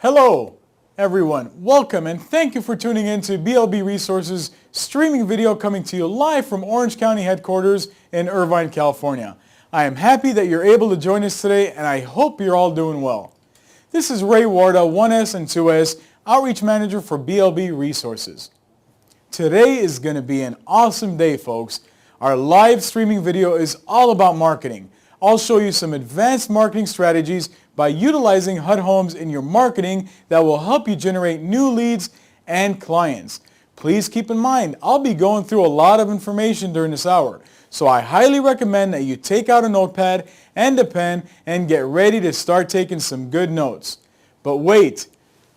Hello, everyone. Welcome and thank you for tuning in to BLB Resources streaming video coming to you live from Orange County headquarters in Irvine, California. I am happy that you're able to join us today and I hope you're all doing well. This is Ray Warda, 1S and 2S, Outreach Manager for BLB Resources. Today is going to be an awesome day, folks. Our live streaming video is all about marketing. I'll show you some advanced marketing strategies by utilizing HUD Homes in your marketing that will help you generate new leads and clients. Please keep in mind, I'll be going through a lot of information during this hour, so I highly recommend that you take out a notepad and a pen and get ready to start taking some good notes. But wait,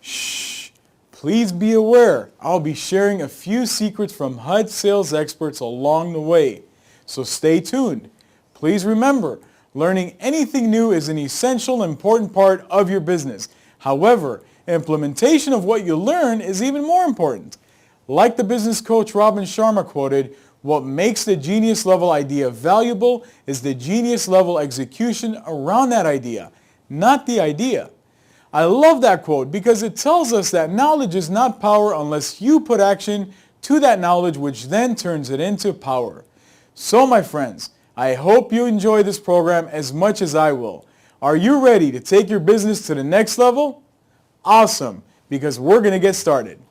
shh, please be aware, I'll be sharing a few secrets from HUD sales experts along the way, so stay tuned. Please remember, learning anything new is an essential and important part of your business. However, implementation of what you learn is even more important. Like the business coach Robin Sharma quoted, what makes the genius level idea valuable is the genius level execution around that idea, not the idea. I love that quote because it tells us that knowledge is not power unless you put action to that knowledge, which then turns it into power. So my friends, I hope you enjoy this program as much as I will. Are you ready to take your business to the next level? Awesome, because we're going to get started.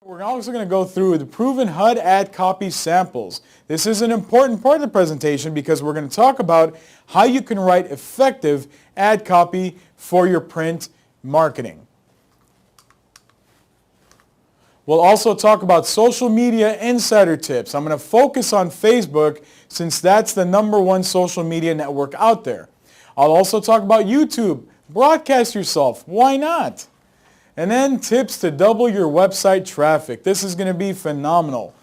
We're also going to go through the proven HUD ad copy samples. This is an important part of the presentation because we're going to talk about how you can write effective ad copy for your print marketing. We'll also talk about social media insider tips. I'm going to focus on Facebook since that's the #1 social media network out there. I'll also talk about YouTube. Broadcast yourself. Why not? And then tips to double your website traffic. This is going to be phenomenal.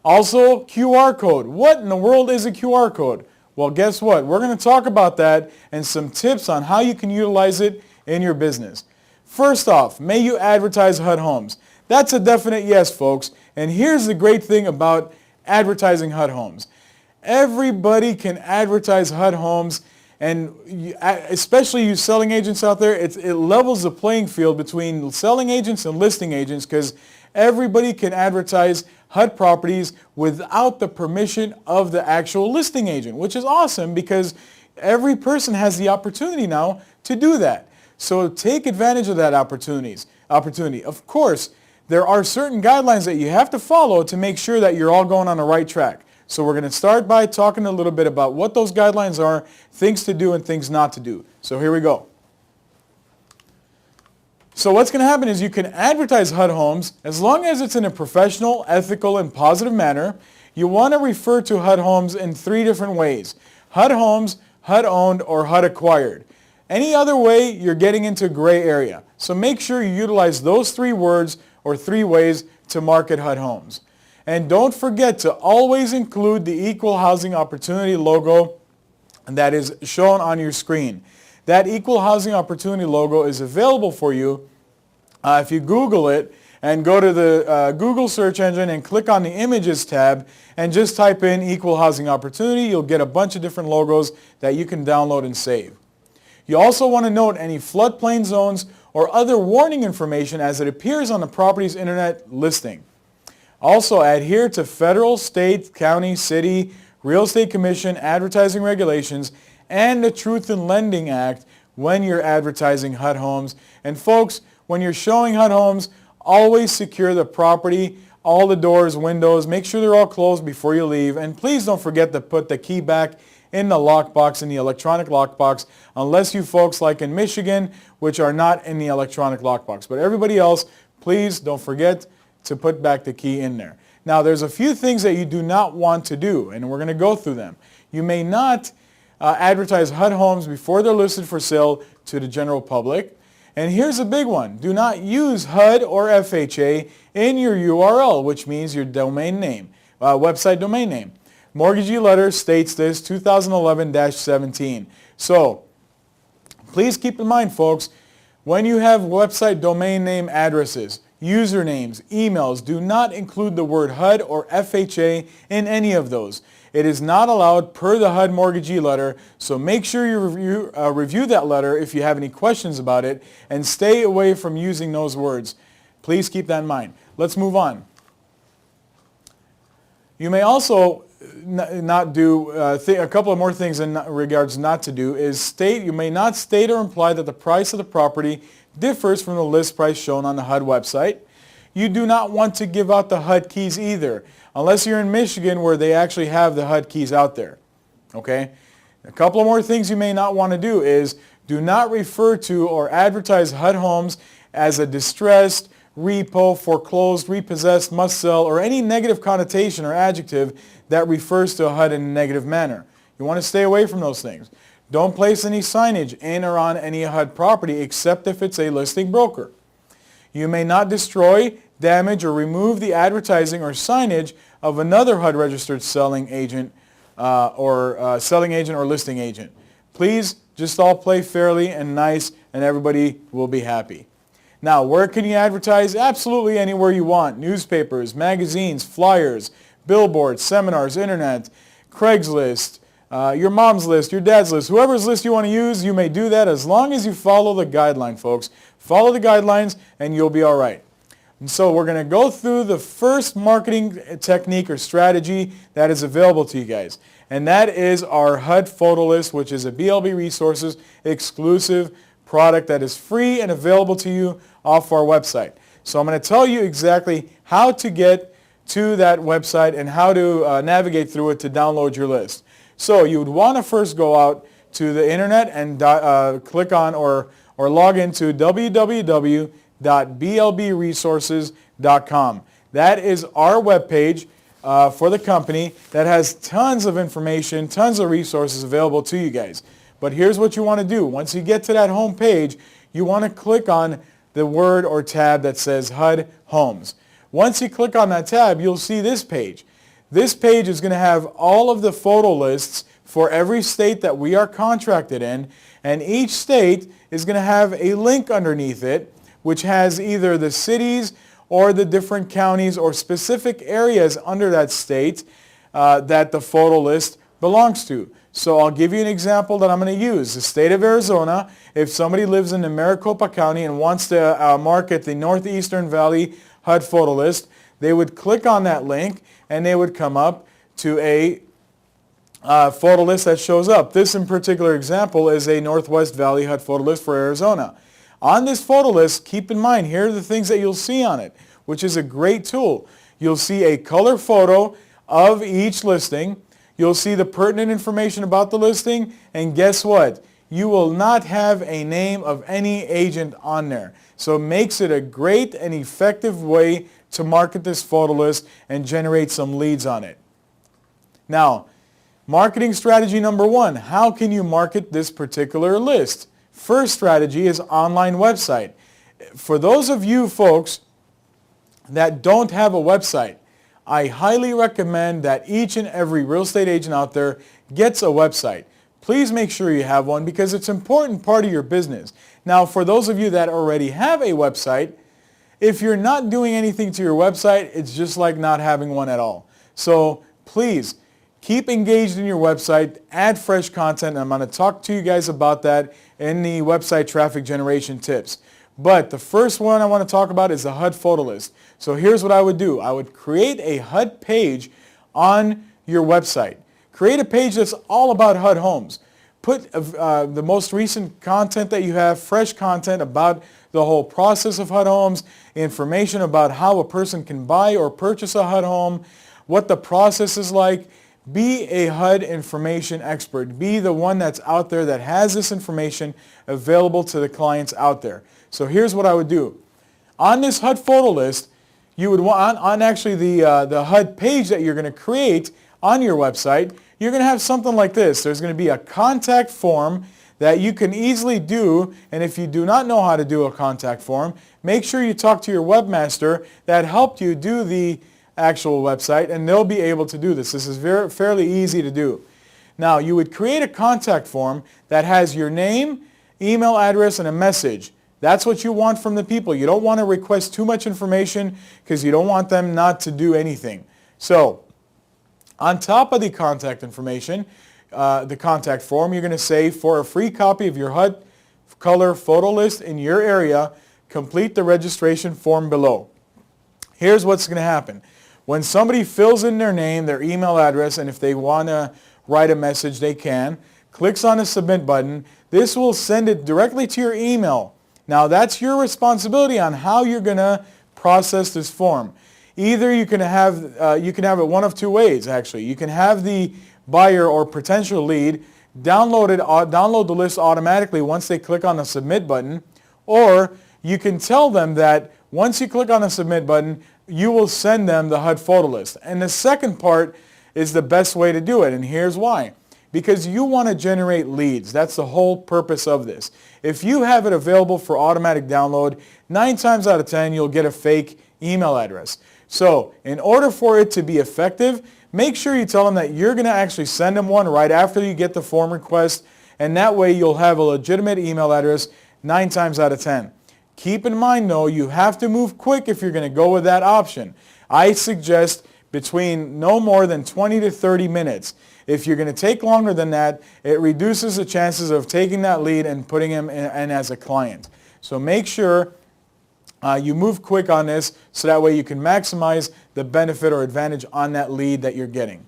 Also, QR code. What in the world is a QR code? Well, guess what? We're going to talk about that and some tips on how you can utilize it in your business. First off, may you advertise HUD Homes? That's a definite yes, folks. And here's the great thing about advertising HUD Homes. Everybody can advertise HUD Homes. And especially you selling agents out there, it levels the playing field between selling agents and listing agents because everybody can advertise HUD properties without the permission of the actual listing agent, which is awesome because every person has the opportunity now to do that. So take advantage of that opportunity. Of course, there are certain guidelines that you have to follow to make sure that you're all going on the right track. So we're going to start by talking a little bit about what those guidelines are, things to do and things not to do. So here we go. So what's going to happen is you can advertise HUD Homes as long as it's in a professional, ethical, and positive manner. You want to refer to HUD Homes in 3 different ways. HUD Homes, HUD owned, or HUD acquired. Any other way, you're getting into a gray area. So make sure you utilize those 3 words or 3 ways to market HUD Homes. And don't forget to always include the Equal Housing Opportunity logo that is shown on your screen. That Equal Housing Opportunity logo is available for you if you Google it and go to the Google search engine and click on the Images tab and just type in Equal Housing Opportunity. You'll get a bunch of different logos that you can download and save. You also want to note any floodplain zones or other warning information as it appears on the property's internet listing. Also, adhere to federal, state, county, city, real estate commission, advertising regulations, and the Truth in Lending Act when you're advertising HUD Homes. And folks, when you're showing HUD Homes, always secure the property, all the doors, windows, make sure they're all closed before you leave. And please don't forget to put the key back in the lockbox, in the electronic lockbox, unless you folks like in Michigan, which are not in the electronic lockbox. But everybody else, please don't forget to put back the key in there. Now, there's a few things that you do not want to do, and we're going to go through them. You may not advertise HUD Homes before they're listed for sale to the general public. And here's a big one. Do not use HUD or FHA in your URL, which means your domain name, website domain name. Mortgagee letter states this, 2011-17. So please keep in mind, folks, when you have website domain name addresses, usernames, emails, do not include the word HUD or FHA in any of those. It is not allowed per the HUD mortgagee letter, so make sure you review that letter if you have any questions about it, and stay away from using those words. Please keep that in mind. Let's move on. You may also not do, a couple of more things in regards not to do is you may not state or imply that the price of the property differs from the list price shown on the HUD website. You do not want to give out the HUD keys either, unless you're in Michigan where they actually have the HUD keys out there. Okay? A couple of more things you may not want to do is do not refer to or advertise HUD Homes as a distressed, repo, foreclosed, repossessed, must sell, or any negative connotation or adjective that refers to a HUD in a negative manner. You want to stay away from those things. Don't place any signage in or on any HUD property except if it's a listing broker. You may not destroy, damage, or remove the advertising or signage of another HUD registered selling agent or listing agent. Please just all play fairly and nice, and everybody will be happy. Now, where can you advertise? Absolutely anywhere you want. Newspapers, magazines, flyers, billboards, seminars, internet, Craigslist, your mom's list, your dad's list, whoever's list you want to use, you may do that as long as you follow the guideline, folks. Follow the guidelines and you'll be all right. And so we're going to go through the first marketing technique or strategy that is available to you guys. And that is our HUD photo list, which is a BLB Resources exclusive product that is free and available to you off our website. So I'm going to tell you exactly how to get to that website and how to navigate through it to download your list. So you would want to first go out to the internet and click on or log into www.blbresources.com. That is our webpage for the company that has tons of information, tons of resources available to you guys. But here's what you want to do. Once you get to that home page, you want to click on the word or tab that says HUD Homes. Once you click on that tab, you'll see this page. This page is going to have all of the photo lists for every state that we are contracted in, and each state is going to have a link underneath it which has either the cities or the different counties or specific areas under that state that the photo list belongs to. So I'll give you an example that I'm going to use. The state of Arizona, if somebody lives in the Maricopa County and wants to market the Northeastern Valley HUD photo list, they would click on that link and they would come up to a photo list that shows up. This in particular example is a Northwest Valley HUD photo list for Arizona. On this photo list, keep in mind, here are the things that you'll see on it, which is a great tool. You'll see a color photo of each listing. You'll see the pertinent information about the listing, and guess what? You will not have a name of any agent on there. So it makes it a great and effective way to market this photo list and generate some leads on it. Now, marketing strategy number one, how can you market this particular list? First strategy is online website. For those of you folks that don't have a website, I highly recommend that each and every real estate agent out there gets a website. Please make sure you have one because it's an important part of your business. Now, for those of you that already have a website, if you're not doing anything to your website, it's just like not having one at all. So please, keep engaged in your website, add fresh content. I'm going to talk to you guys about that in the website traffic generation tips. But the first one I want to talk about is the HUD photo list. So here's what I would do. I would create a HUD page on your website. Create a page that's all about HUD Homes. Put the most recent content that you have, fresh content about the whole process of HUD Homes, information about how a person can buy or purchase a HUD home, what the process is like. Be a HUD information expert. Be the one that's out there that has this information available to the clients out there. So here's what I would do. On this HUD photo list, you would want, on actually the HUD page that you're going to create on your website, you're going to have something like this. There's going to be a contact form that you can easily do, and if you do not know how to do a contact form, make sure you talk to your webmaster that helped you do the actual website, and they'll be able to do this. This is fairly easy to do. Now, you would create a contact form that has your name, email address, and a message. That's what you want from the people. You don't want to request too much information because you don't want them not to do anything. So, on top of the contact information, the contact form, you're going to say, for a free copy of your HUD color photo list in your area, complete the registration form below. Here's what's going to happen. When somebody fills in their name, their email address, and if they want to write a message, they can, clicks on the submit button, this will send it directly to your email. Now, that's your responsibility on how you're going to process this form. Either you can have it one of two ways, actually. You can have the buyer or potential lead download the list automatically once they click on the submit button, or you can tell them that once you click on the submit button, you will send them the HUD photo list. And the second part is the best way to do it, and here's why. Because you want to generate leads. That's the whole purpose of this. If you have it available for automatic download, 9 times out of 10 you'll get a fake email address. So in order for it to be effective, make sure you tell them that you're going to actually send them one right after you get the form request, and that way you'll have a legitimate email address 9 times out of 10. Keep in mind though, you have to move quick if you're going to go with that option. I suggest between no more than 20 to 30 minutes. If you're going to take longer than that, it reduces the chances of taking that lead and putting him in as a client. So make sure you move quick on this so that way you can maximize the benefit or advantage on that lead that you're getting.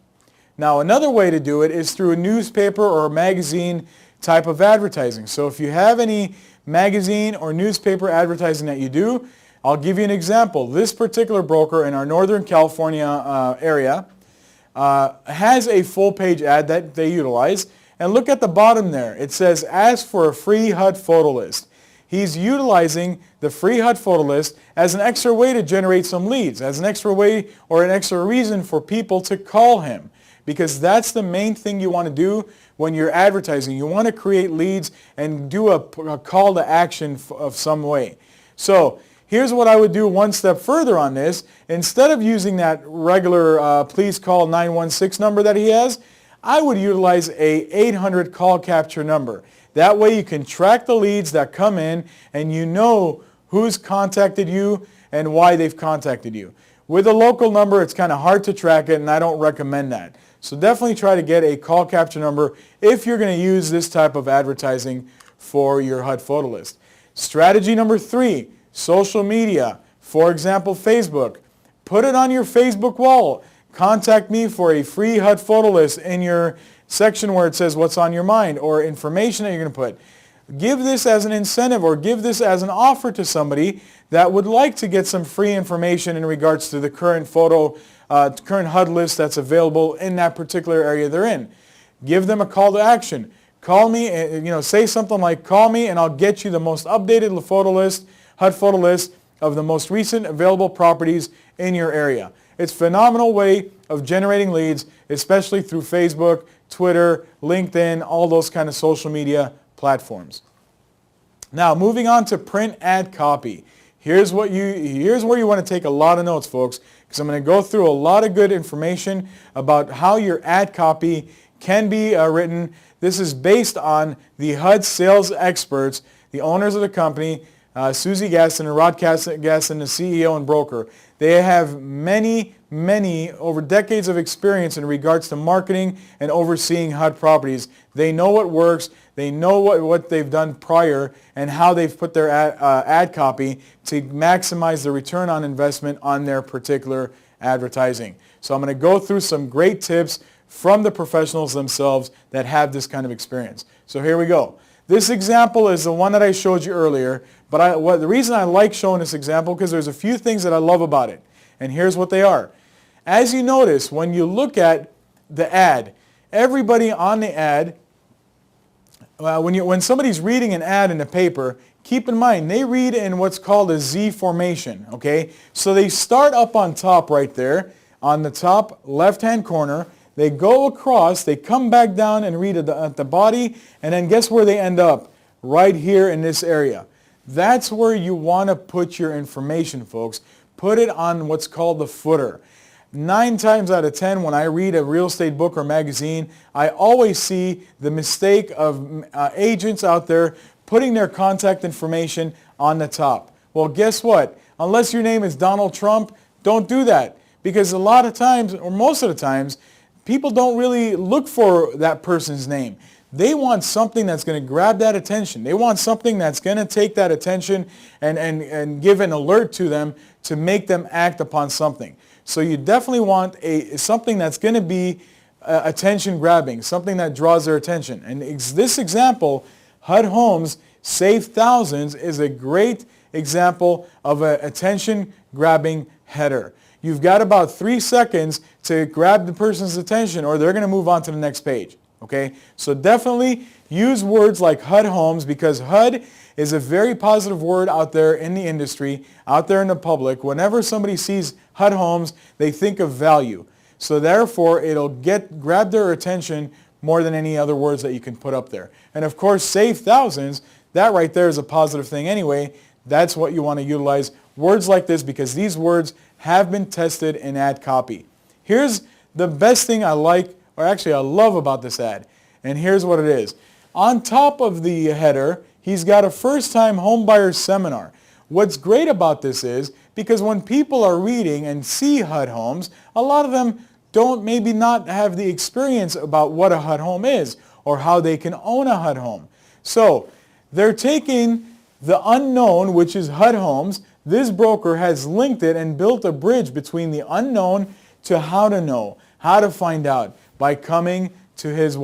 Now, another way to do it is through a newspaper or a magazine type of advertising. So if you have any magazine or newspaper advertising that you do, I'll give you an example. This particular broker in our Northern California area has a full page ad that they utilize. And look at the bottom there. It says, ask for a free HUD photo list. He's utilizing the free HUD photo list as an extra way to generate some leads, as an extra way or an extra reason for people to call him. Because that's the main thing you want to do when you're advertising. You want to create leads and do a call to action of some way. So here's what I would do one step further on this. Instead of using that regular please call 916 number that he has, I would utilize a 800 call capture number. That way you can track the leads that come in and you know who's contacted you and why they've contacted you. With a local number, it's kind of hard to track it, and I don't recommend that. So definitely try to get a call capture number if you're going to use this type of advertising for your HUD photo list. Strategy number 3, social media. For example, Facebook. Put it on your Facebook wall. Contact me for a free HUD photo list in your section where it says what's on your mind or information that you're going to put. Give this as an incentive or give this as an offer to somebody that would like to get some free information in regards to the current current HUD list that's available in that particular area they're in. Give them a call to action. Call me, say something like, call me and I'll get you the most updated photo list, HUD photo list of the most recent available properties in your area. It's a phenomenal way of generating leads, especially through Facebook, Twitter, LinkedIn, all those kind of social media platforms. Now, moving on to print ad copy. Here's where you want to take a lot of notes, folks, because I'm going to go through a lot of good information about how your ad copy can be written. This is based on the HUD sales experts, the owners of the company, Susie Gaston and Rod Gaston, the CEO and broker. They have many, over decades of experience in regards to marketing and overseeing HUD properties. They know what works. They know what they've done prior and how they've put their ad copy to maximize the return on investment on their particular advertising. So I'm going to go through some great tips from the professionals themselves that have this kind of experience. So here we go. This example is the one that I showed you earlier, but the reason I like showing this example because there's a few things that I love about it, and here's what they are. As you notice, when you look at the ad, everybody on the ad, when somebody's reading an ad in the paper, keep in mind they read in what's called a Z formation, okay? So they start up on top right there, on the top left-hand corner. They go across, they come back down and read at the body, and then guess where they end up? Right here in this area. That's where you want to put your information, folks. Put it on what's called the footer. 9 times out of 10, when I read a real estate book or magazine, I always see the mistake of agents out there putting their contact information on the top. Well, guess what? Unless your name is Donald Trump, don't do that. Because a lot of times, or most of the times, people don't really look for that person's name. They want something that's going to grab that attention. They want something that's going to take that attention and give an alert to them to make them act upon something. So you definitely want something that's going to be attention grabbing, something that draws their attention. And this example, HUD Homes Save Thousands, is a great example of an attention grabbing header. You've got about 3 seconds to grab the person's attention or they're going to move on to the next page. Okay, so definitely use words like HUD Homes, because HUD is a very positive word out there in the industry, out there in the public. Whenever somebody sees HUD Homes, they think of value. So therefore, it'll grab their attention more than any other words that you can put up there. And of course, save thousands, that right there is a positive thing anyway. That's what you want to utilize. Words like this, because these words have been tested in ad copy. Here's the best thing I like, or actually I love about this ad. And here's what it is. On top of the header, he's got a first-time homebuyer seminar. What's great about this is, because when people are reading and see HUD Homes, a lot of them don't maybe not have the experience about what a HUD home is or how they can own a HUD home. So they're taking the unknown, which is HUD Homes. This broker has linked it and built a bridge between the unknown to how to know, how to find out, by coming to his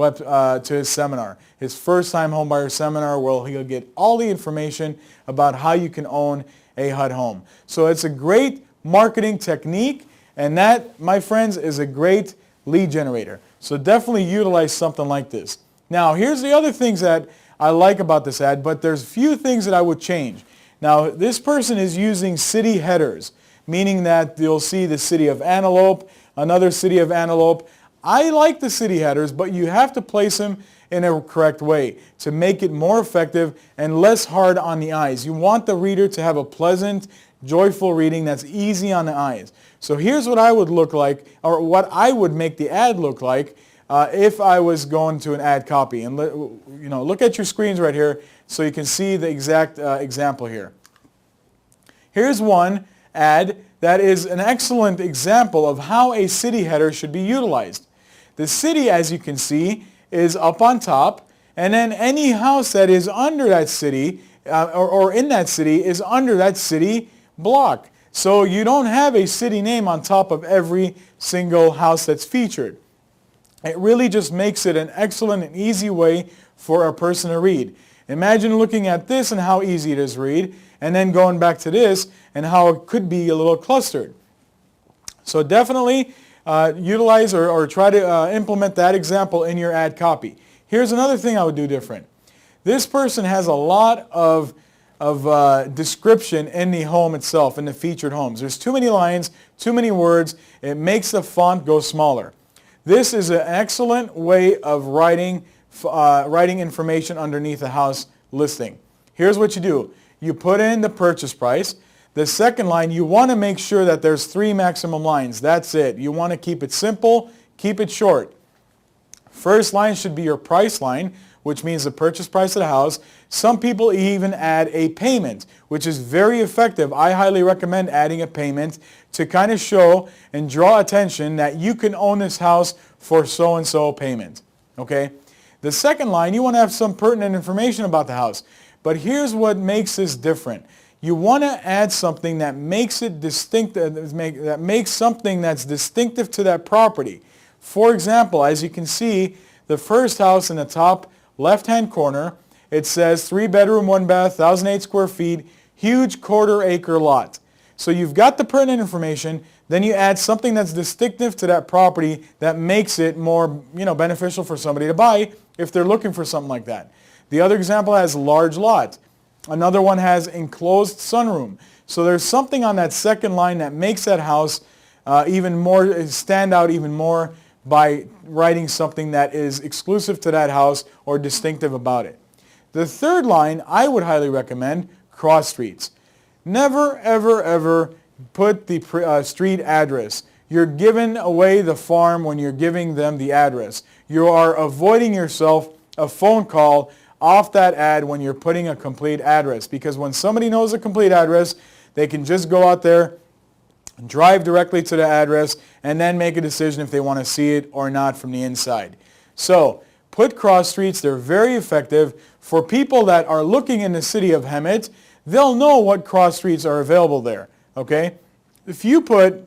seminar, his first-time homebuyer seminar, where he'll get all the information about how you can own a HUD home. So it's a great marketing technique, and that, my friends, is a great lead generator. So definitely utilize something like this. Now, here's the other things that I like about this ad, but there's a few things that I would change. Now, this person is using city headers, meaning that you'll see the city of Antelope, another city of Antelope. I like the city headers, but you have to place them in a correct way to make it more effective and less hard on the eyes. You want the reader to have a pleasant, joyful reading that's easy on the eyes. So here's what I would look like, or what I would make the ad look like if I was going to an ad copy. And look at your screens right here so you can see the exact example here. Here's one ad that is an excellent example of how a city header should be utilized. The city, as you can see, is up on top, and then any house that is under that city or in that city is under that city block. So you don't have a city name on top of every single house that's featured. It really just makes it an excellent and easy way for a person to read. Imagine looking at this and how easy it is to read, and then going back to this and how it could be a little clustered. So definitely utilize or try to implement that example in your ad copy. Here's another thing I would do different. This person has a lot of description in the home itself, in the featured homes. There's too many lines, too many words. It makes the font go smaller. This is an excellent way of writing information underneath a house listing. Here's what you do. You put in the purchase price. The second line, you want to make sure that there's 3 maximum lines. That's it. You want to keep it simple, keep it short. First line should be your price line, which means the purchase price of the house. Some people even add a payment, which is very effective. I highly recommend adding a payment to kind of show and draw attention that you can own this house for so-and-so payment. Okay? The second line, you want to have some pertinent information about the house. But here's what makes this different. You want to add something that makes it distinct, that makes something that's distinctive to that property. For example, as you can see, the first house in the top left-hand corner, it says 3-bedroom, 1-bath, 1,008 square feet, huge quarter-acre lot. So you've got the pertinent information, then you add something that's distinctive to that property that makes it more, beneficial for somebody to buy if they're looking for something like that. The other example has large lot. Another one has enclosed sunroom. So there's something on that second line that makes that house even more stand out even more by writing something that is exclusive to that house or distinctive about it. The third line I would highly recommend, cross streets. Never, ever, ever put the street address. You're giving away the farm when you're giving them the address. You are avoiding yourself a phone call off that ad when you're putting a complete address, because when somebody knows a complete address, they can just go out there, drive directly to the address, and then make a decision if they want to see it or not from the inside. So put cross streets. They're very effective. For people that are looking in the city of Hemet, they'll know what cross streets are available there. Okay? If you put,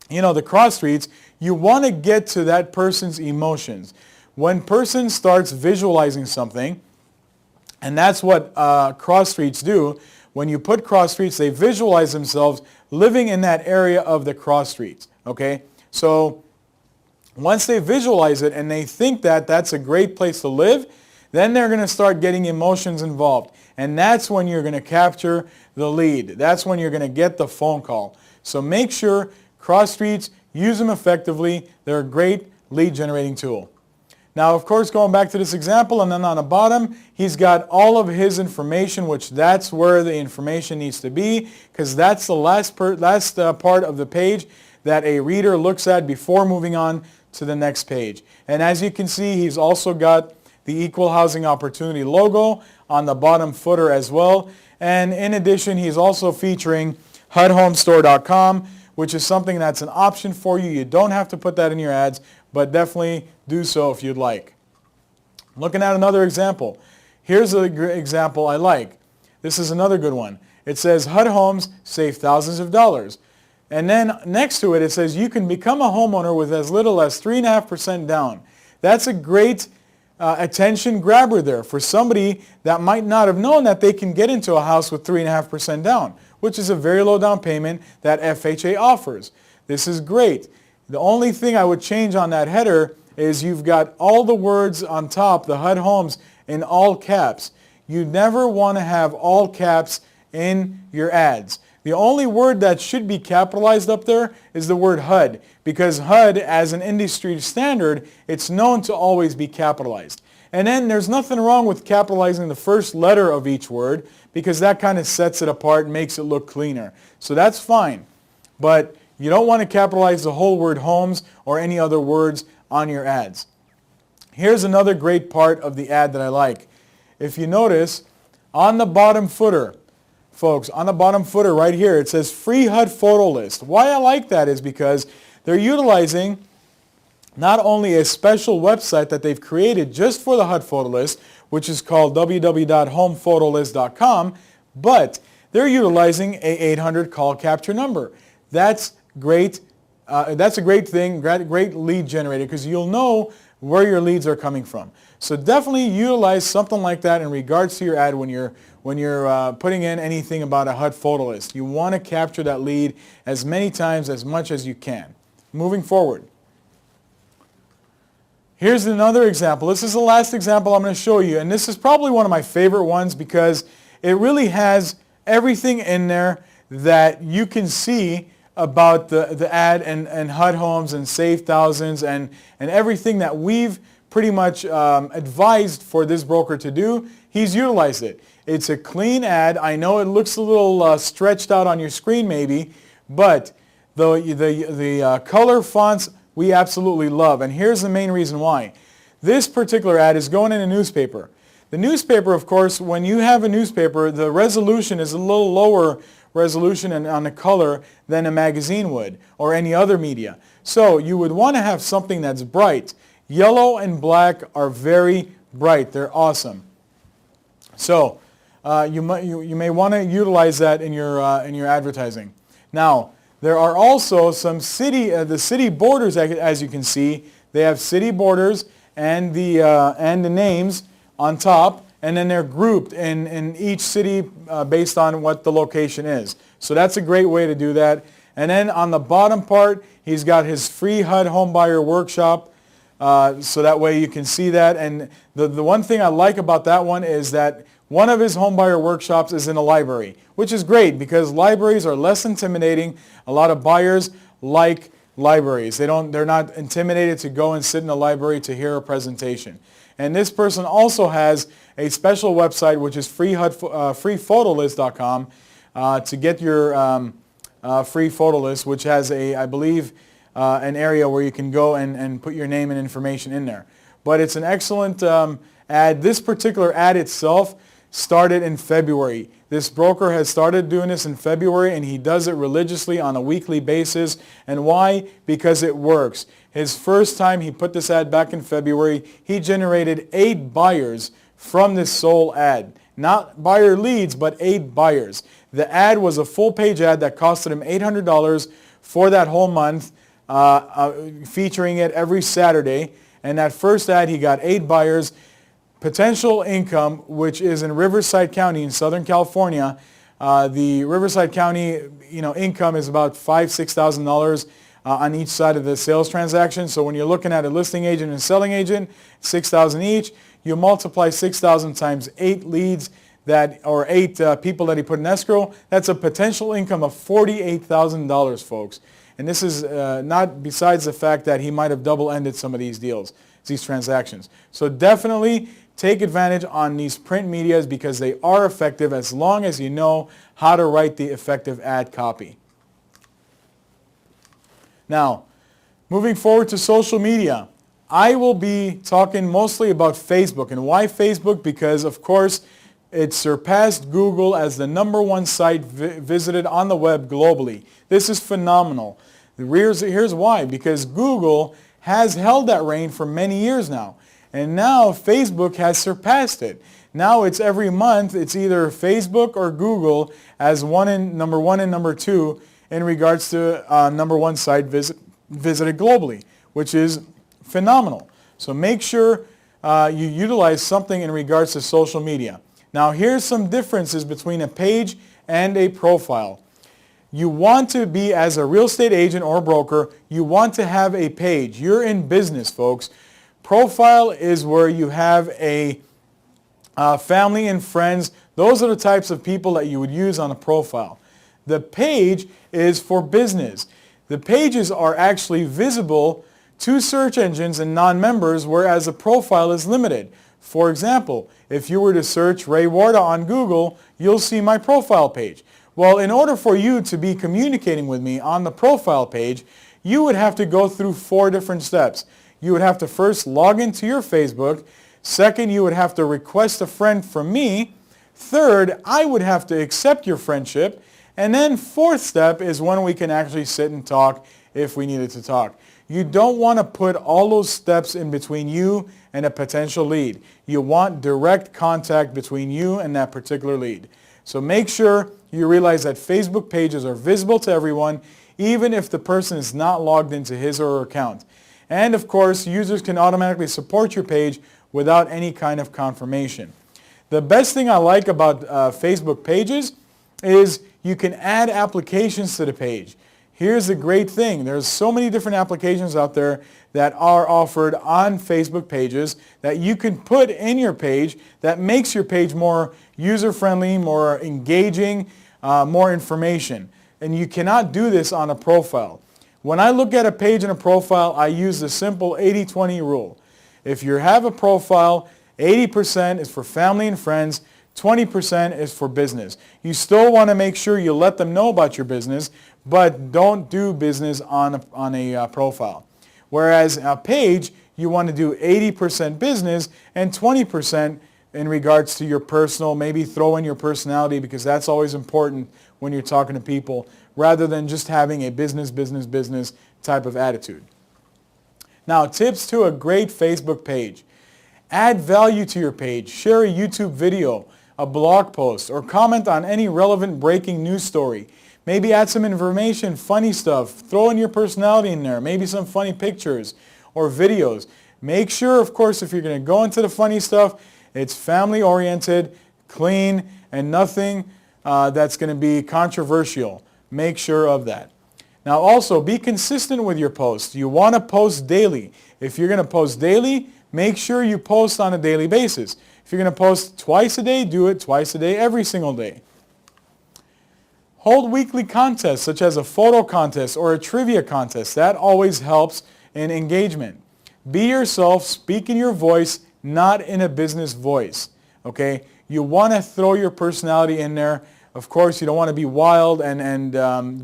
the cross streets, you want to get to that person's emotions. When person starts visualizing something, and that's what cross streets do, when you put cross streets, they visualize themselves living in that area of the cross streets. Okay? So once they visualize it and they think that that's a great place to live, then they're going to start getting emotions involved. And that's when you're going to capture the lead. That's when you're going to get the phone call. So make sure cross streets, use them effectively. They're a great lead generating tool. Now, of course, going back to this example, and then on the bottom, he's got all of his information, which that's where the information needs to be, because that's the last part of the page that a reader looks at before moving on to the next page. And as you can see, he's also got the Equal Housing Opportunity logo on the bottom footer as well. And in addition, he's also featuring HUDHomestore.com, which is something that's an option for you. You don't have to put that in your ads, but definitely do so if you'd like. Looking at another example. Here's an example I like. This is another good one. It says HUD Homes save thousands of dollars. And then next to it, it says you can become a homeowner with as little as 3.5% down. That's a great attention grabber there for somebody that might not have known that they can get into a house with 3.5% down, which is a very low down payment that FHA offers. This is great. The only thing I would change on that header is you've got all the words on top, the HUD Homes, in all caps. You never want to have all caps in your ads. The only word that should be capitalized up there is the word HUD, because HUD, as an industry standard, it's known to always be capitalized. And then there's nothing wrong with capitalizing the first letter of each word, because that kind of sets it apart and makes it look cleaner. So that's fine. But you don't want to capitalize the whole word homes or any other words on your ads. Here's another great part of the ad that I like. If you notice, on the bottom footer, folks, on the bottom footer right here, it says free HUD photo list. Why I like that is because they're utilizing not only a special website that they've created just for the HUD photo list, which is called www.homephotolist.com, but they're utilizing a 800 call capture number. That's great. That's a great thing, great lead generator, because you'll know where your leads are coming from. So definitely utilize something like that in regards to your ad when you're putting in anything about a HUD photo list. You want to capture that lead as many times, as much as you can. Moving forward. Here's another example. This is the last example I'm going to show you, and this is probably one of my favorite ones because it really has everything in there that you can see about the ad and HUD Homes and Save Thousands and everything that we've pretty much advised for this broker to do. He's utilized it. It's a clean ad. I know it looks a little stretched out on your screen maybe, but the color fonts we absolutely love. And here's the main reason why. This particular ad is going in a newspaper. The newspaper, of course, when you have a newspaper, the resolution is a little lower resolution and on the color than a magazine would or any other media. So you would want to have something that's bright. Yellow and black are very bright. They're awesome. So you may want to utilize that in your advertising. Now, there are also some the city borders, as you can see. They have city borders and the names on top, and then they're grouped in each city based on what the location is. So that's a great way to do that. And then on the bottom part, he's got his free HUD Homebuyer Workshop, so that way you can see that. And the one thing I like about that one is that one of his homebuyer workshops is in a library, which is great because libraries are less intimidating. A lot of buyers like libraries. They're not intimidated to go and sit in a library to hear a presentation. And this person also has a special website, which is freephotolist.com, to get your free photo list, which has I believe, an area where you can go and put your name and information in there. But it's an excellent ad. This particular ad itself started in February. This broker has started doing this in February, and he does it religiously on a weekly basis. And why? Because it works. His first time he put this ad back in February, he generated 8 buyers from this sole ad. Not buyer leads, but 8 buyers. The ad was a full-page ad that costed him $800 for that whole month, featuring it every Saturday. And that first ad, he got 8 buyers. Potential income, which is in Riverside County in Southern California. The Riverside County, income is about $5,000-$6,000 on each side of the sales transaction. So when you're looking at a listing agent and selling agent, $6,000 each. You multiply 6,000 times 8 leads or 8 people that he put in escrow. That's a potential income of $48,000, folks. And this is not besides the fact that he might have double-ended some of these deals, these transactions. So definitely take advantage on these print medias because they are effective as long as you know how to write the effective ad copy. Now, moving forward to social media, I will be talking mostly about Facebook. And why Facebook? Because, of course, it surpassed Google as the #1 site visited on the web globally. This is phenomenal. Here's why. Because Google has held that reign for many years now. And now Facebook has surpassed it. Now it's every month, it's either Facebook or Google as number one and number 2 in regards to #1 site visited globally, which is phenomenal. So make sure you utilize something in regards to social media. Now here's some differences between a page and a profile. You want to be, as a real estate agent or broker, you want to have a page. You're in business, folks. Profile is where you have a family and friends. Those are the types of people that you would use on a profile. The page is for business. The pages are actually visible to search engines and non-members, whereas a profile is limited. For example, if you were to search Ray Warda on Google, you'll see my profile page. Well, in order for you to be communicating with me on the profile page, you would have to go through 4 different steps. You would have to first log into your Facebook. Second, you would have to request a friend from me. Third, I would have to accept your friendship. And then 4th step is when we can actually sit and talk if we needed to talk. You don't want to put all those steps in between you and a potential lead. You want direct contact between you and that particular lead. So make sure you realize that Facebook pages are visible to everyone, even if the person is not logged into his or her account. And of course, users can automatically support your page without any kind of confirmation. The best thing I like about Facebook pages is you can add applications to the page. Here's the great thing. There's so many different applications out there that are offered on Facebook pages that you can put in your page that makes your page more user-friendly, more engaging, more information. And you cannot do this on a profile. When I look at a page and a profile, I use the simple 80-20 rule. If you have a profile, 80% is for family and friends, 20% is for business. You still want to make sure you let them know about your business, but don't do business on a profile. Whereas a page, you want to do 80% business and 20% in regards to your personal, maybe throw in your personality because that's always important when you're talking to people, rather than just having a business type of attitude. Now, tips to a great Facebook page. Add value to your page. Share a YouTube video, a blog post, or comment on any relevant breaking news story. Maybe add some information, funny stuff. Throw in your personality in there. Maybe some funny pictures or videos. Make sure, of course, if you're going to go into the funny stuff, it's family-oriented, clean, and nothing that's going to be controversial. Make sure of that. Now also, be consistent with your posts. You want to post daily. If you're going to post daily, make sure you post on a daily basis. If you're going to post twice a day, do it twice a day, every single day. Hold weekly contests such as a photo contest or a trivia contest. That always helps in engagement. Be yourself, speak in your voice, not in a business voice. Okay? You want to throw your personality in there. Of course, you don't want to be wild and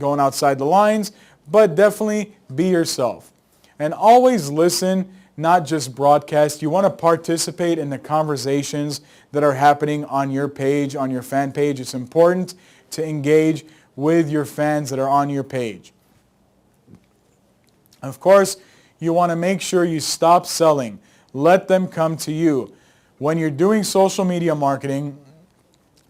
going outside the lines, but definitely be yourself. And always listen, not just broadcast. You want to participate in the conversations that are happening on your page, on your fan page. It's important to engage with your fans that are on your page. Of course, you want to make sure you stop selling. Let them come to you. When you're doing social media marketing,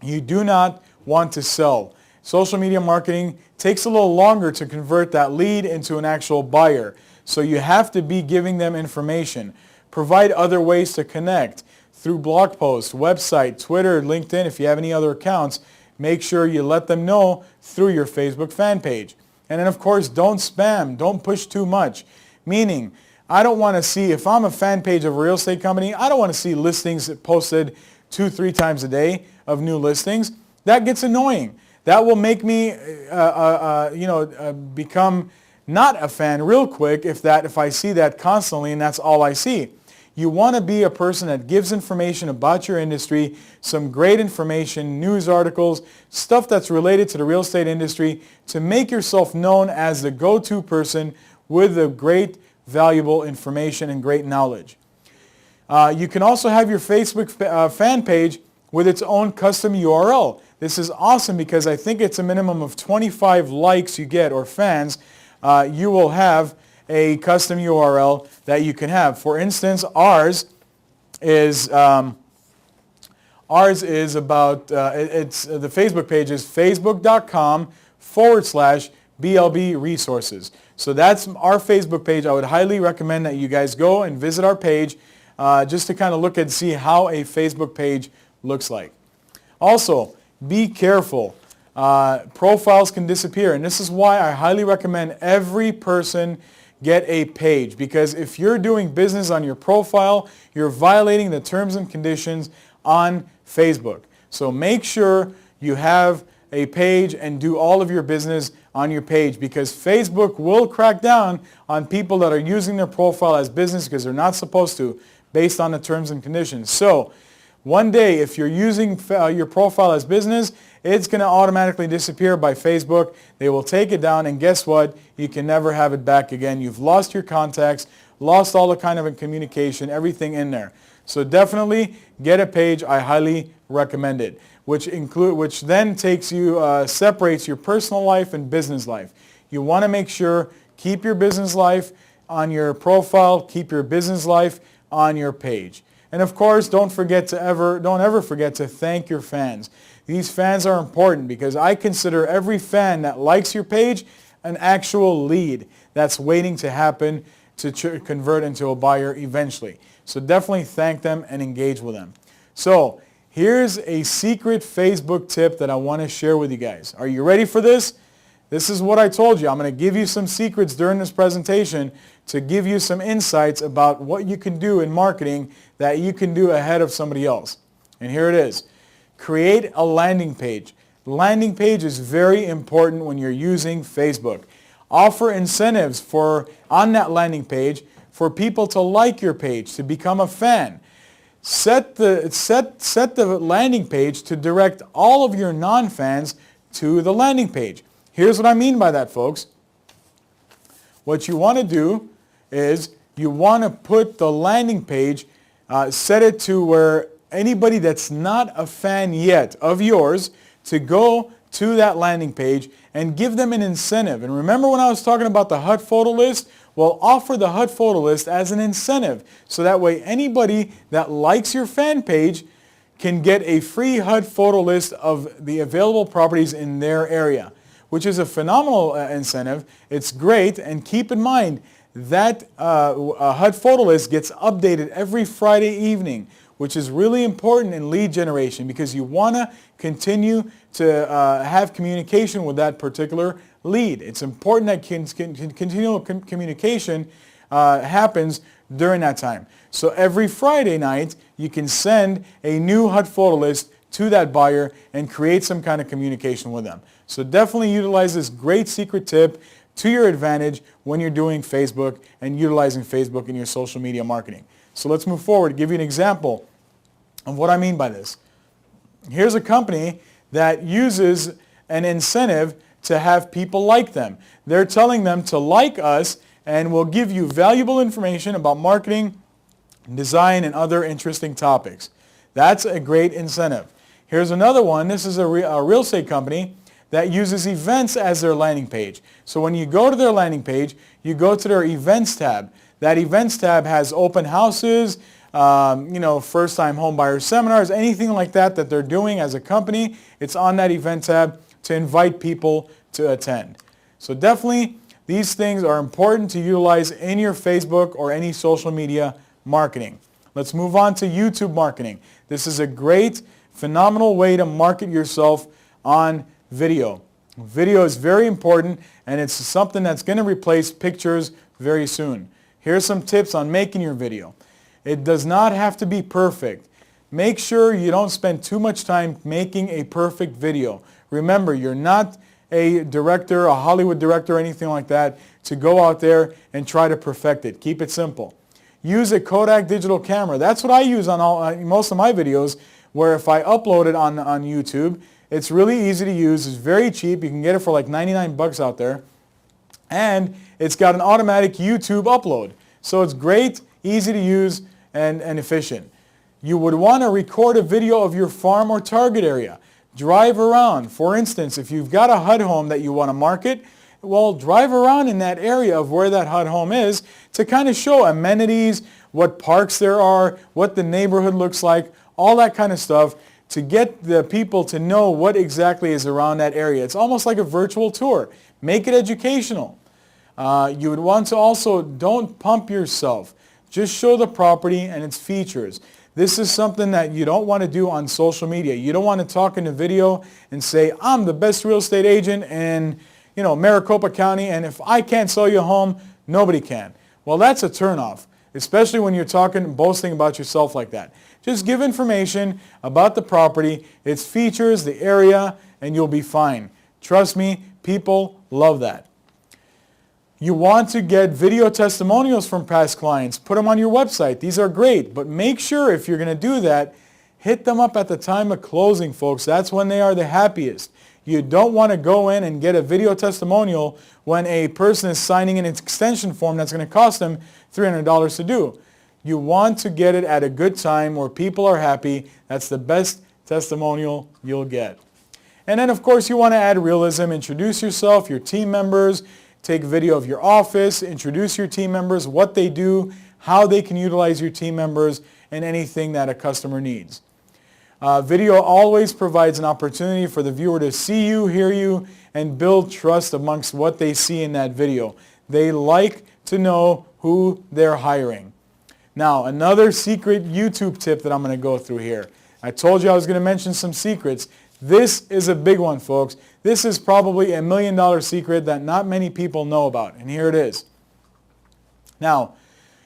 you do not want to sell. Social media marketing takes a little longer to convert that lead into an actual buyer. So you have to be giving them information. Provide other ways to connect through blog posts, website, Twitter, LinkedIn. If you have any other accounts, make sure you let them know through your Facebook fan page. And then of course, don't spam. Don't push too much. Meaning, I don't want to see, if I'm a fan page of a real estate company, I don't want to see listings posted 2-3 times a day of new listings. That gets annoying. That will make me, become not a fan real quick if I see that constantly and that's all I see. You want to be a person that gives information about your industry, some great information, news articles, stuff that's related to the real estate industry to make yourself known as the go-to person with the great, valuable information and great knowledge. You can also have your Facebook fan page with its own custom URL. This is awesome because I think it's a minimum of 25 likes you get or fans. You will have a custom URL that you can have. For instance, ours is about, the Facebook page is facebook.com/BLB resources. So that's our Facebook page. I would highly recommend that you guys go and visit our page just to kind of look and see how a Facebook page looks like. Also, be careful. Profiles can disappear, and this is why I highly recommend every person get a page, because if you're doing business on your profile, you're violating the terms and conditions on Facebook. So make sure you have a page and do all of your business on your page, because Facebook will crack down on people that are using their profile as business because they're not supposed to, based on the terms and conditions. So one day, if you're using your profile as business, it's going to automatically disappear by Facebook. They will take it down, and guess what? You can never have it back again. You've lost your contacts, lost all the kind of communication, everything in there. So definitely get a page. I highly recommend it, which then takes you, separates your personal life and business life. You want to make sure, keep your business life on your profile, keep your business life on your page. And of course, don't ever forget to thank your fans. These fans are important because I consider every fan that likes your page an actual lead that's waiting to happen to convert into a buyer eventually. So definitely thank them and engage with them. So here's a secret Facebook tip that I want to share with you guys. Are you ready for this? This is what I told you. I'm going to give you some secrets during this presentation to give you some insights about what you can do in marketing that you can do ahead of somebody else. And here it is. Create a landing page. Landing page is very important when you're using Facebook. Offer incentives on that landing page for people to like your page, to become a fan. Set the landing page to direct all of your non-fans to the landing page. Here's what I mean by that, folks. What you want to do is you want to put the landing page, set it to where anybody that's not a fan yet of yours to go to that landing page and give them an incentive. And remember when I was talking about the HUD photo list? Well, offer the HUD photo list as an incentive. So that way anybody that likes your fan page can get a free HUD photo list of the available properties in their area, which is a phenomenal incentive. It's great, and keep in mind that HUD photo list gets updated every Friday evening, which is really important in lead generation because you want to continue to have communication with that particular lead. It's important that continual communication happens during that time. So every Friday night, you can send a new HUD photo list to that buyer and create some kind of communication with them. So definitely utilize this great secret tip to your advantage when you're doing Facebook and utilizing Facebook in your social media marketing. So let's move forward. Give you an example of what I mean by this. Here's a company that uses an incentive to have people like them. They're telling them to like us and we'll give you valuable information about marketing, design, and other interesting topics. That's a great incentive. Here's another one. This is a real estate company that uses events as their landing page. So when you go to their landing page, you go to their events tab. That events tab has open houses, first-time home buyer seminars, anything like that that they're doing as a company. It's on that event tab to invite people to attend. So definitely these things are important to utilize in your Facebook or any social media marketing. Let's move on to YouTube marketing. This is a great, phenomenal way to market yourself on video. Video is very important and it's something that's going to replace pictures very soon. Here's some tips on making your video. It does not have to be perfect. Make sure you don't spend too much time making a perfect video. Remember, you're not a director, a Hollywood director or anything like that to go out there and try to perfect it. Keep it simple. Use a Kodak digital camera. That's what I use on most of my videos, where if I upload it on YouTube, it's really easy to use. It's very cheap. You can get it for like 99 bucks out there. And it's got an automatic YouTube upload. So it's great, easy to use, and efficient. You would want to record a video of your farm or target area. Drive around. For instance, if you've got a HUD home that you want to market, well, drive around in that area of where that HUD home is to kind of show amenities, what parks there are, what the neighborhood looks like, all that kind of stuff to get the people to know what exactly is around that area. It's almost like a virtual tour. Make it educational. You would want to also, don't pump yourself. Just show the property and its features. This is something that you don't want to do on social media. You don't want to talk in a video and say, I'm the best real estate agent in Maricopa County, and if I can't sell you a home, nobody can. Well, that's a turnoff, especially when you're talking, boasting about yourself like that. Just give information about the property, its features, the area, and you'll be fine. Trust me, people love that. You want to get video testimonials from past clients. Put them on your website. These are great, but make sure if you're going to do that, hit them up at the time of closing, folks. That's when they are the happiest. You don't want to go in and get a video testimonial when a person is signing an extension form that's going to cost them $300 to do. You want to get it at a good time where people are happy. That's the best testimonial you'll get. And then, of course, you want to add realism. Introduce yourself, your team members. Take video of your office. Introduce your team members, what they do, how they can utilize your team members, and anything that a customer needs. Video always provides an opportunity for the viewer to see you, hear you, and build trust amongst what they see in that video. They like to know who they're hiring. Now, another secret YouTube tip that I'm going to go through here. I told you I was going to mention some secrets. This is a big one, folks. This is probably $1 million secret that not many people know about, and here it is. Now,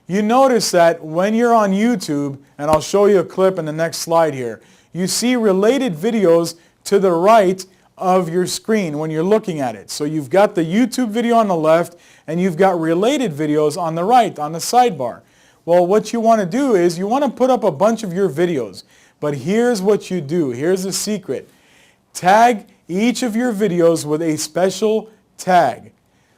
you notice that when you're on YouTube, and I'll show you a clip in the next slide here, you see related videos to the right of your screen when you're looking at it. So you've got the YouTube video on the left, and you've got related videos on the right, on the sidebar. Well, what you want to do is you want to put up a bunch of your videos. But here's what you do. Here's the secret. Tag each of your videos with a special tag.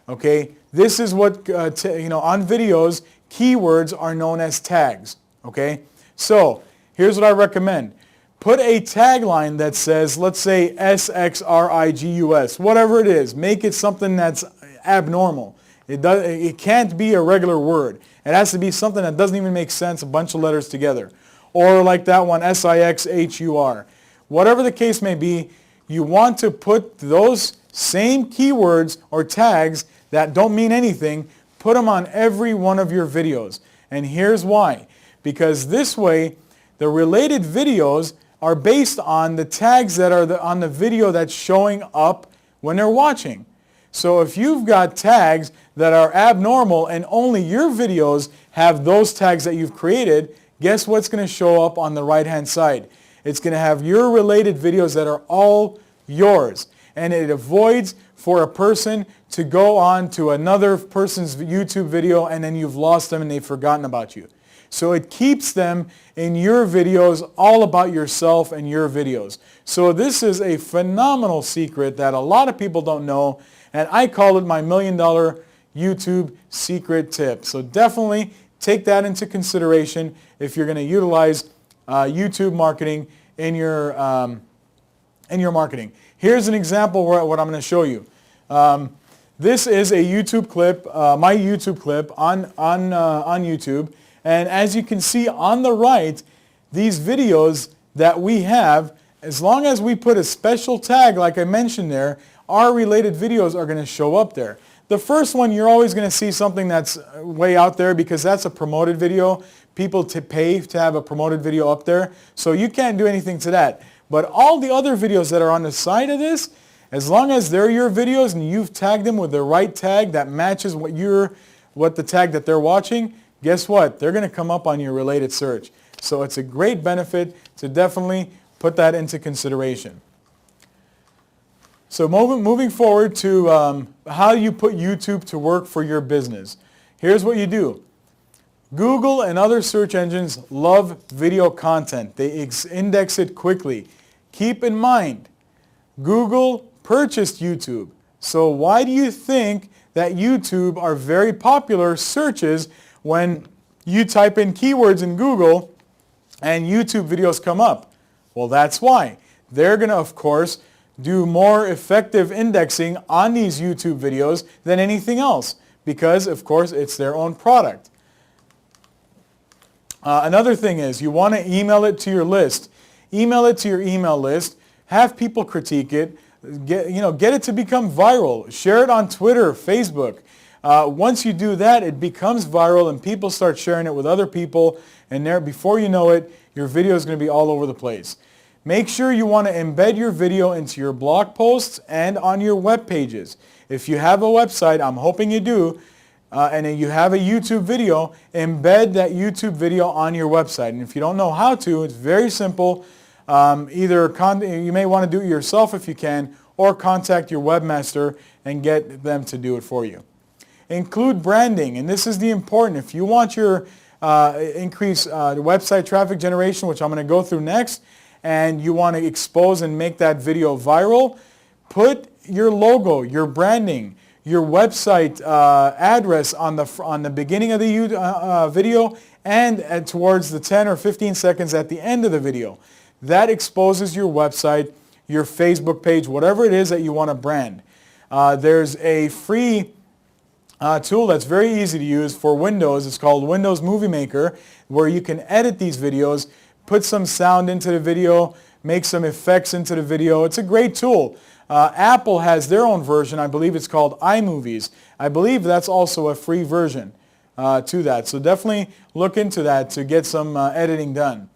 Okay? This is what, on videos, keywords are known as tags. Okay? So, here's what I recommend. Put a tagline that says, let's say SXRIGUS, whatever it is. Make it something that's abnormal. It can't be a regular word. It has to be something that doesn't even make sense, a bunch of letters together. Or like that one, SIXHUR. Whatever the case may be, you want to put those same keywords or tags that don't mean anything, put them on every one of your videos. And here's why. Because this way, the related videos are based on the tags that are on the video that's showing up when they're watching. So if you've got tags that are abnormal and only your videos have those tags that you've created, guess what's going to show up on the right-hand side? It's going to have your related videos that are all yours. And it avoids for a person to go on to another person's YouTube video and then you've lost them and they've forgotten about you. So it keeps them in your videos, all about yourself and your videos. So this is a phenomenal secret that a lot of people don't know, and I call it my $1 million YouTube secret tip. So definitely take that into consideration if you're going to utilize YouTube marketing in your marketing. Here's an example of what I'm going to show you. This is a YouTube clip, my YouTube clip on YouTube. And as you can see on the right, these videos that we have, as long as we put a special tag like I mentioned there, our related videos are going to show up there. The first one, you're always going to see something that's way out there because that's a promoted video. People pay to have a promoted video up there, so you can't do anything to that. But all the other videos that are on the side of this, as long as they're your videos and you've tagged them with the right tag that matches what the tag that they're watching, guess what? They're going to come up on your related search. So it's a great benefit to definitely put that into consideration. So moving forward to how you put YouTube to work for your business. Here's what you do. Google and other search engines love video content. They index it quickly. Keep in mind, Google purchased YouTube. So why do you think that YouTube are very popular searches when you type in keywords in Google and YouTube videos come up? Well, that's why. They're going to, of course, do more effective indexing on these YouTube videos than anything else because, of course, it's their own product. Another thing is you want to email it to your list. Email it to your email list. Have people critique it. Get it to become viral. Share it on Twitter, Facebook. Once you do that, it becomes viral and people start sharing it with other people, and before you know it, your video is going to be all over the place. Make sure you want to embed your video into your blog posts and on your web pages. If you have a website, I'm hoping you do, and you have a YouTube video, embed that YouTube video on your website. And if you don't know how to, it's very simple. You may want to do it yourself if you can, or contact your webmaster and get them to do it for you. Include branding, and this is the important. If you want your increase website traffic generation, which I'm going to go through next, and you want to expose and make that video viral, put your logo, your branding, your website address on the beginning of the video and towards the 10 or 15 seconds at the end of the video. That exposes your website, your Facebook page, whatever it is that you want to brand. There's a free tool that's very easy to use for Windows. It's called Windows Movie Maker, where you can edit these videos, put some sound into the video, make some effects into the video. It's a great tool. Apple has their own version. I believe it's called iMovies. I believe that's also a free version to that. So definitely look into that to get some editing done.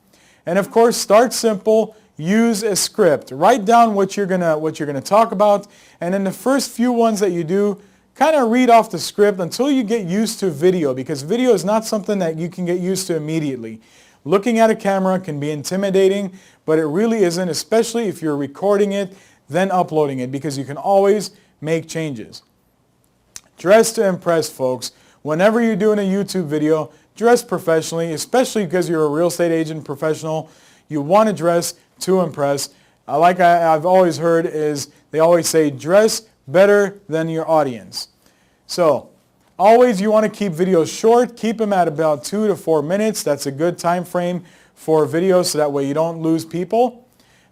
And of course, start simple. Use a script. Write down what you're gonna talk about, and then the first few ones that you do, kind of read off the script until you get used to video, because video is not something that you can get used to immediately. Looking at a camera can be intimidating, but it really isn't, especially if you're recording it, then uploading it, because you can always make changes. Dress to impress, folks. Whenever you're doing a YouTube video, dress professionally, especially because you're a real estate agent professional. You want to dress to impress. Like I've always heard is they always say dress better than your audience. So always you want to keep videos short. Keep them at about 2 to 4 minutes. That's a good time frame for videos, so that way you don't lose people.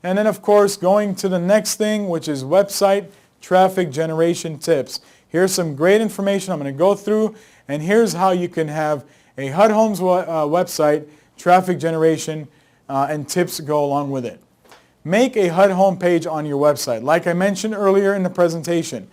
And then of course going to the next thing, which is website traffic generation tips. Here's some great information I'm going to go through, and here's how you can have a HUD Homes website traffic generation and tips go along with it. Make a HUD home page on your website. Like I mentioned earlier in the presentation,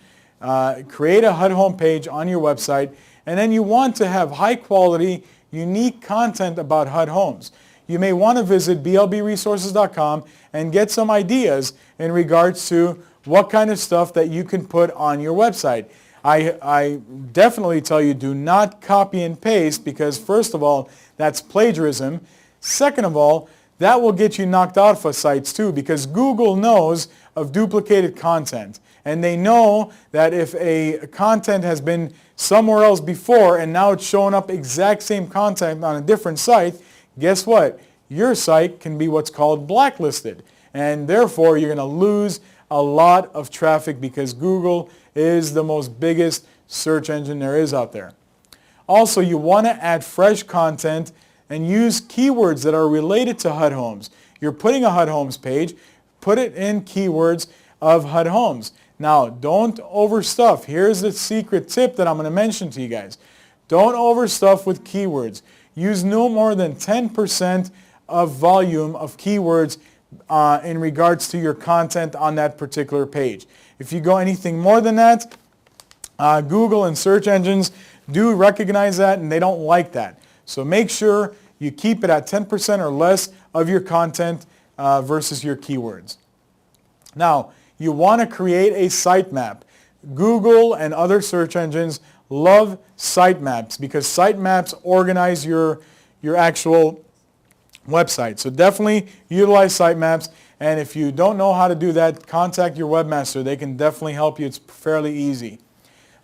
create a HUD home page on your website, and then you want to have high quality, unique content about HUD homes. You may want to visit blbresources.com and get some ideas in regards to what kind of stuff that you can put on your website. I definitely tell you, do not copy and paste, because first of all, that's plagiarism. Second of all, that will get you knocked out of sites too, because Google knows of duplicated content. And they know that if a content has been somewhere else before and now it's showing up exact same content on a different site, guess what? Your site can be what's called blacklisted. And therefore, you're going to lose a lot of traffic because Google is the most biggest search engine there is out there. Also, you want to add fresh content and use keywords that are related to HUD Homes. You're putting a HUD Homes page, put it in keywords of HUD Homes. Now, don't overstuff. Here's the secret tip that I'm going to mention to you guys. Don't overstuff with keywords. Use no more than 10% of volume of keywords in regards to your content on that particular page. If you go anything more than that, Google and search engines do recognize that and they don't like that. So make sure you keep it at 10% or less of your content versus your keywords. Now, you want to create a sitemap. Google and other search engines love sitemaps because sitemaps organize your actual website. So definitely utilize sitemaps. And if you don't know how to do that, contact your webmaster. They can definitely help you. It's fairly easy.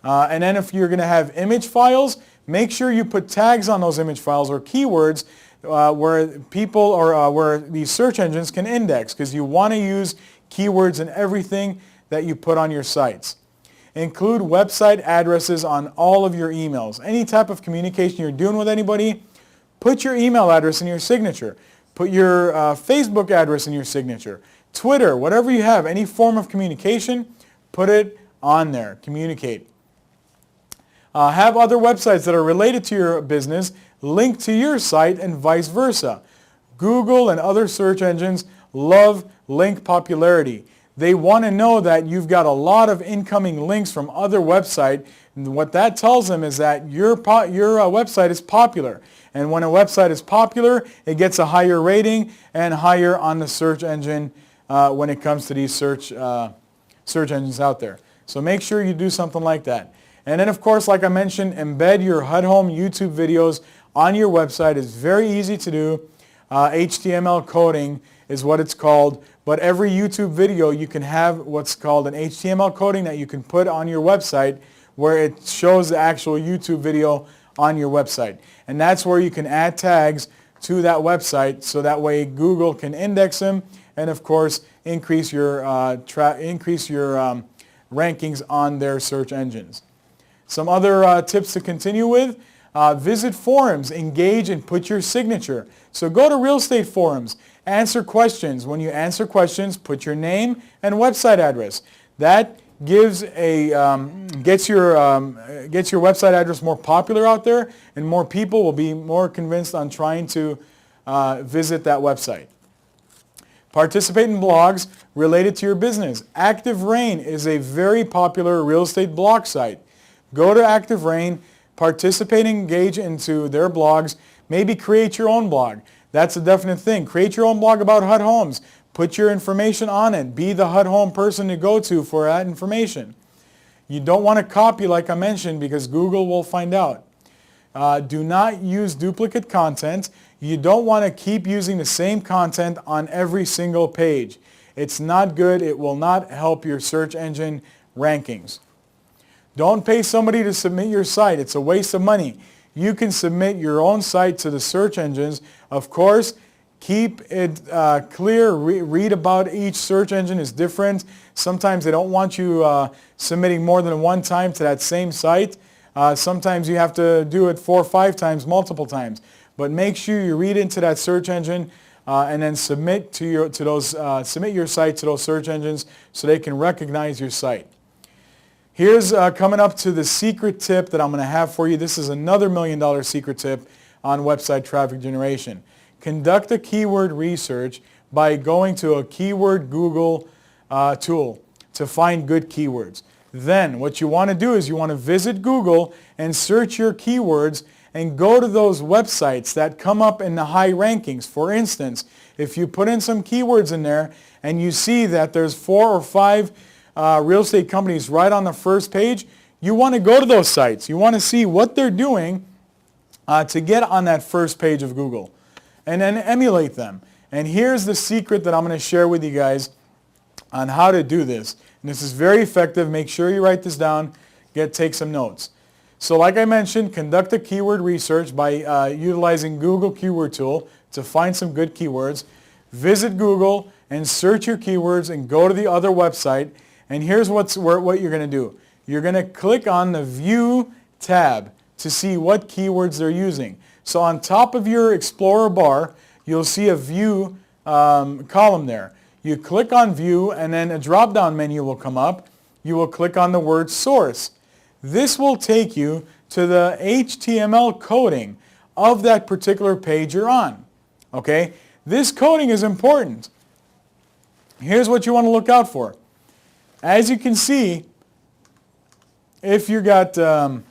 And then if you're going to have image files, make sure you put tags on those image files or keywords where people or where these search engines can index, because you want to use keywords in everything that you put on your sites. Include website addresses on all of your emails. Any type of communication you're doing with anybody, put your email address in your signature. Put your Facebook address in your signature. Twitter, whatever you have, any form of communication, put it on there. Communicate. Have other websites that are related to your business link to your site and vice versa. Google and other search engines love link popularity. They want to know that you've got a lot of incoming links from other websites. And what that tells them is that your website is popular. And when a website is popular, it gets a higher rating and higher on the search engine when it comes to these search engines out there. So make sure you do something like that. And then, of course, like I mentioned, embed your HUD Home YouTube videos on your website. It's very easy to do. HTML coding is what it's called. But every YouTube video, you can have what's called an HTML coding that you can put on your website where it shows the actual YouTube video on your website. And that's where you can add tags to that website so that way Google can index them and, of course, increase your rankings on their search engines. Some other tips to continue with. Visit forums, engage, and put your signature. So go to real estate forums, answer questions. When you answer questions, put your name and website address. That gets your website address more popular out there, and more people will be more convinced on trying to visit that website. Participate in blogs related to your business. Active Rain is a very popular real estate blog site. Go to Active Rain, participate and engage into their blogs. Maybe create your own blog. That's a definite thing. Create your own blog about HUD Homes. Put your information on it. Be the HUD Home person to go to for that information. You don't want to copy, like I mentioned, because Google will find out. Do not use duplicate content. You don't want to keep using the same content on every single page. It's not good. It will not help your search engine rankings. Don't pay somebody to submit your site. It's a waste of money. You can submit your own site to the search engines. Of course, keep it clear. Read about each search engine is different. Sometimes they don't want you submitting more than one time to that same site. Sometimes you have to do it 4 or 5 times, multiple times. But make sure you read into that search engine and then submit your site to those search engines so they can recognize your site. Here's coming up to the secret tip that I'm going to have for you. This is another $1 million secret tip on website traffic generation. Conduct a keyword research by going to a keyword Google tool to find good keywords. Then what you want to do is you want to visit Google and search your keywords and go to those websites that come up in the high rankings. For instance, if you put in some keywords in there and you see that there's 4 or 5 real estate companies right on the first page, you want to go to those sites. You want to see what they're doing to get on that first page of Google and then emulate them. And here's the secret that I'm going to share with you guys on how to do this. And this is very effective. Make sure you write this down. Take some notes. So like I mentioned, conduct a keyword research by utilizing Google Keyword Tool to find some good keywords. Visit Google and search your keywords and go to the other website. And here's what you're going to do. You're going to click on the View tab to see what keywords they're using. So on top of your Explorer bar, you'll see a View column there. You click on View and then a drop-down menu will come up. You will click on the word Source. This will take you to the HTML coding of that particular page you're on. Okay? This coding is important. Here's what you want to look out for. As you can see, if you got on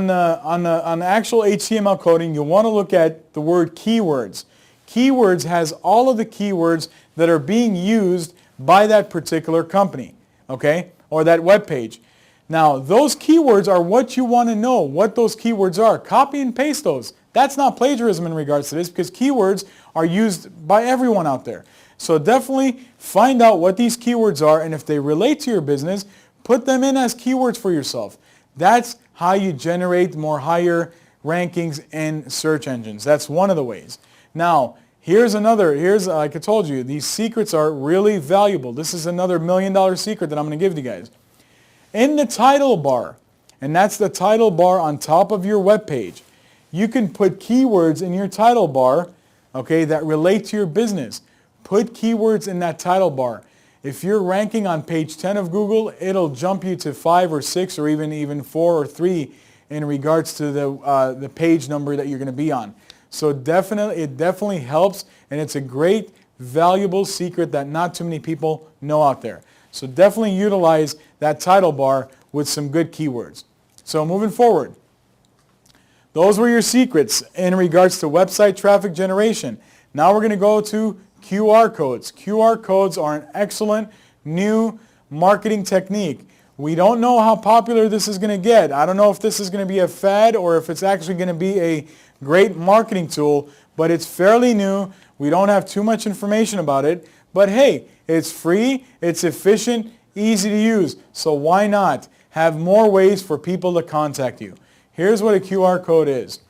the actual HTML coding, you want to look at the word keywords. Keywords has all of the keywords that are being used by that particular company, okay, or that web page. Now, those keywords are what you want to know, what those keywords are. Copy and paste those. That's not plagiarism in regards to this because keywords are used by everyone out there. So definitely find out what these keywords are, and if they relate to your business, put them in as keywords for yourself. That's how you generate more higher rankings in search engines. That's one of the ways. Now, like I told you, these secrets are really valuable. This is another $1 million secret that I'm going to give you guys. In the title bar, and that's the title bar on top of your web page, you can put keywords in your title bar, okay, that relate to your business. Put keywords in that title bar. If you're ranking on page 10 of Google, it'll jump you to 5 or 6 or even 4 or 3 in regards to the page number that you're going to be on. So it definitely helps, and it's a great, valuable secret that not too many people know out there. So definitely utilize that title bar with some good keywords. So moving forward, those were your secrets in regards to website traffic generation. Now we're going to go to QR codes. QR codes are an excellent new marketing technique. We don't know how popular this is going to get. I don't know if this is going to be a fad or if it's actually going to be a great marketing tool, but it's fairly new. We don't have too much information about it. But hey, it's free, it's efficient, easy to use. So why not have more ways for people to contact you? Here's what a QR code is.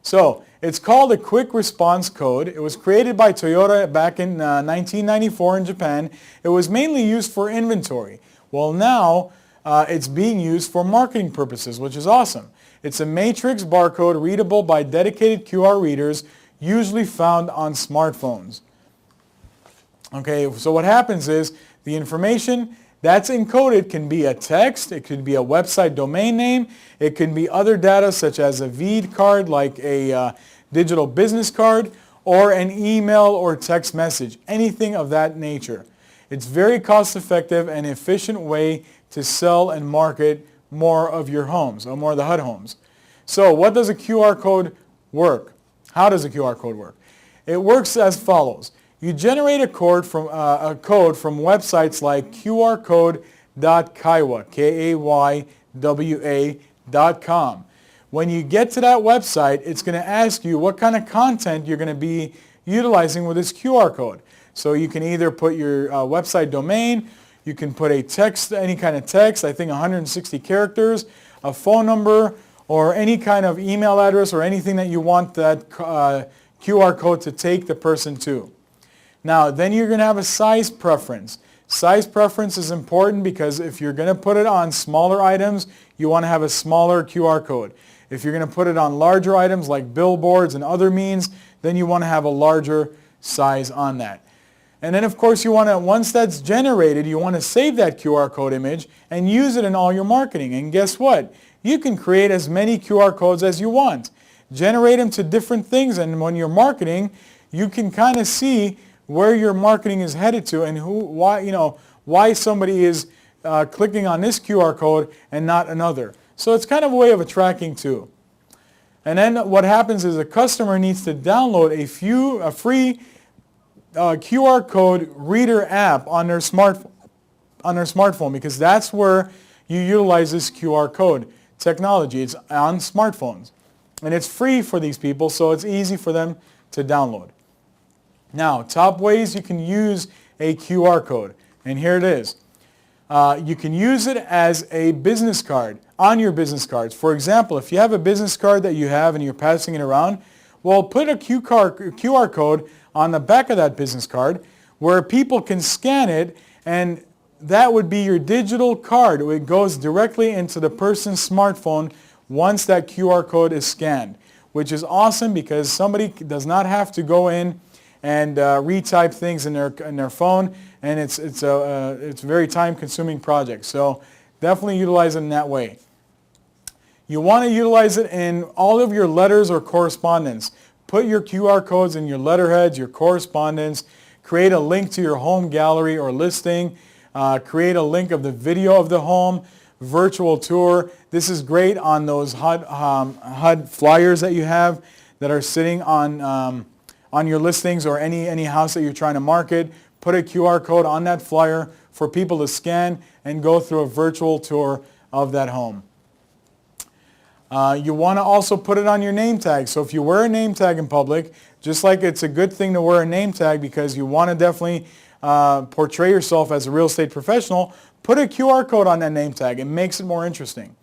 So it's called a quick response code. It was created by Toyota back in 1994 in Japan. It was mainly used for inventory. Well, now it's being used for marketing purposes, which is awesome. It's a matrix barcode readable by dedicated QR readers, usually found on smartphones. Okay, so what happens is the information that's encoded can be a text, it could be a website domain name, it can be other data such as a VEED card like a digital business card, or an email or text message, anything of that nature. It's very cost effective and efficient way to sell and market more of your homes, or more of the HUD homes. So what does a QR code work? How does a QR code work? It works as follows. You generate a code from websites like qrcode.kaywa, Kaywa.com. When you get to that website, it's going to ask you what kind of content you're going to be utilizing with this QR code. So you can either put your website domain, you can put a text, any kind of text, I think 160 characters, a phone number, or any kind of email address or anything that you want that QR code to take the person to. Now, then you're going to have a size preference. Size preference is important because if you're going to put it on smaller items, you want to have a smaller QR code. If you're going to put it on larger items like billboards and other means, then you want to have a larger size on that. And then, of course, you want to, once that's generated, you want to save that QR code image and use it in all your marketing. And guess what? You can create as many QR codes as you want. Generate them to different things, and when you're marketing, you can kind of see where your marketing is headed to and why somebody is clicking on this QR code and not another. So it's kind of a way of a tracking too. And then what happens is a customer needs to download a free QR code reader app on their smartphone, because that's where you utilize this QR code technology. It's on smartphones. And it's free for these people, so it's easy for them to download. Now, top ways you can use a QR code, and here it is. You can use it as a business card on your business cards. For example, if you have a business card that you have and you're passing it around, well, put a QR code on the back of that business card where people can scan it, and that would be your digital card. It goes directly into the person's smartphone once that QR code is scanned, which is awesome because somebody does not have to go in and retype things in their phone, and it's a very time-consuming project. So definitely utilize it in that way. You want to utilize it in all of your letters or correspondence. Put your QR codes in your letterheads, your correspondence. Create a link to your home gallery or listing. Create a link of the video of the home, virtual tour. This is great on those HUD flyers that you have that are sitting on your listings or any house that you're trying to market. Put a QR code on that flyer for people to scan and go through a virtual tour of that home. You want to also put it on your name tag. So if you wear a name tag in public, just like it's a good thing to wear a name tag because you want to definitely portray yourself as a real estate professional, put a QR code on that name tag. It makes it more interesting.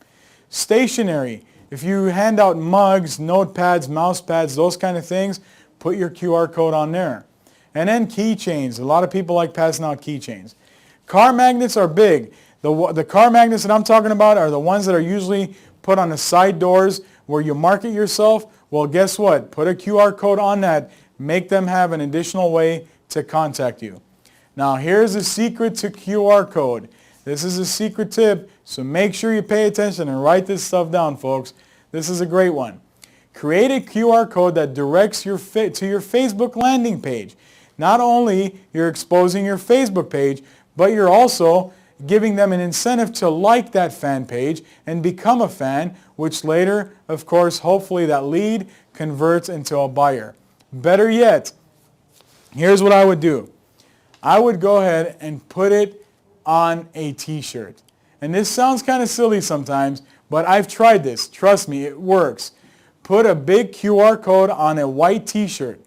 Stationery. If you hand out mugs, notepads, mouse pads, those kind of things, put your QR code on there. And then keychains. A lot of people like passing out keychains. Car magnets are big. The car magnets that I'm talking about are the ones that are usually put on the side doors where you market yourself. Well, guess what? Put a QR code on that. Make them have an additional way to contact you. Now, here's the secret to QR code. This is a secret tip, so make sure you pay attention and write this stuff down, folks. This is a great one. Create a QR code that directs to your Facebook landing page. Not only you're exposing your Facebook page, but you're also giving them an incentive to like that fan page and become a fan, which later, of course, hopefully that lead converts into a buyer. Better yet, here's what I would do. I would go ahead and put it on a t-shirt. And this sounds kind of silly sometimes, but I've tried this. Trust me, it works. Put a big QR code on a white t-shirt.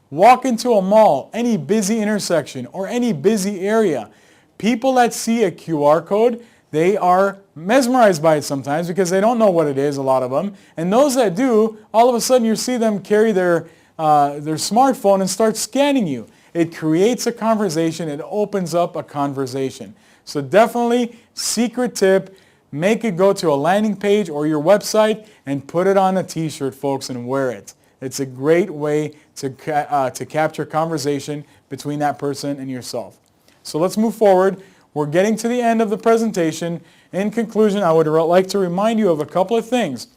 Walk into a mall, any busy intersection, or any busy area. People that see a QR code, they are mesmerized by it sometimes because they don't know what it is, a lot of them. And those that do, all of a sudden you see them carry their smartphone and start scanning you. It creates a conversation. It opens up a conversation. So definitely, secret tip, make it go to a landing page or your website and put it on a t-shirt, folks, and wear it. It's a great way to capture conversation between that person and yourself. So let's move forward. We're getting to the end of the presentation. In conclusion, I would like to remind you of a couple of things.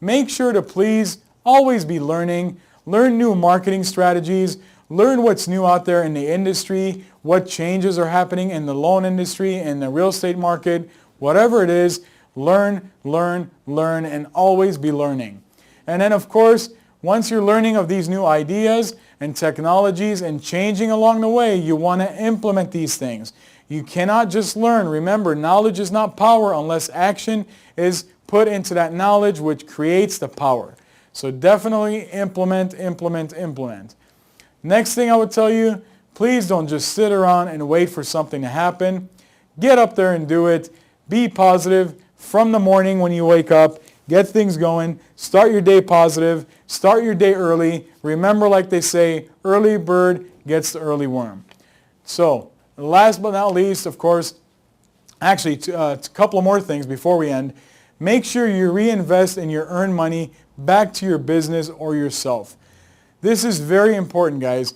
Make sure to please always be learning. Learn new marketing strategies. Learn what's new out there in the industry, what changes are happening in the loan industry, in the real estate market, whatever it is, learn, learn, learn, and always be learning. And then, of course, once you're learning of these new ideas and technologies and changing along the way, you want to implement these things. You cannot just learn. Remember, knowledge is not power unless action is put into that knowledge, which creates the power. So definitely implement, implement, implement. Next thing I would tell you, please don't just sit around and wait for something to happen. Get up there and do it. Be positive from the morning when you wake up. Get things going. Start your day positive. Start your day early. Remember, like they say, early bird gets the early worm. So, last but not least, of course, actually, a couple of more things before we end. Make sure you reinvest in your earned money back to your business or yourself. This is very important, guys.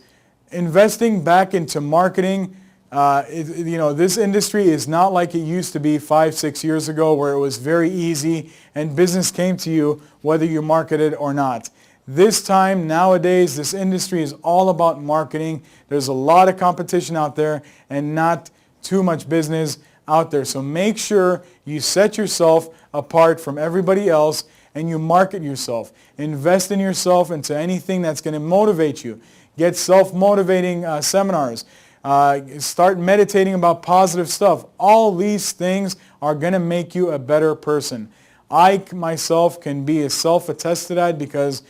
Investing back into marketing, this industry is not like it used to be 5-6 years ago where it was very easy and business came to you whether you marketed or not. This time, nowadays, this industry is all about marketing. There's a lot of competition out there and not too much business out there. So make sure you set yourself apart from everybody else and you market yourself. Invest in yourself into anything that's going to motivate you. Get self-motivating seminars. Start meditating about positive stuff. All these things are going to make you a better person. I myself can be a self-attest to that because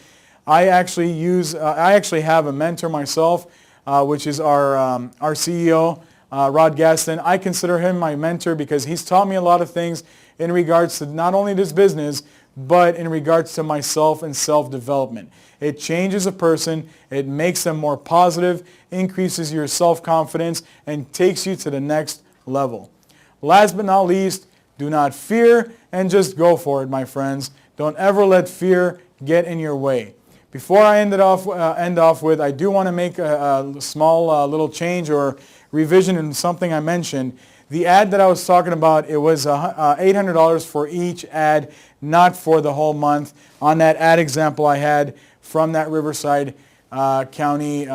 I actually have a mentor myself, which is our CEO, Rod Gaston. I consider him my mentor because he's taught me a lot of things in regards to not only this business, but in regards to myself and self-development. It changes a person, it makes them more positive, increases your self-confidence, and takes you to the next level. Last but not least, do not fear and just go for it, my friends. Don't ever let fear get in your way. Before I end off with, I do want to make a small little change or revision in something I mentioned. The ad that I was talking about, it was $800 for each ad, not for the whole month. On that ad example I had from that Riverside County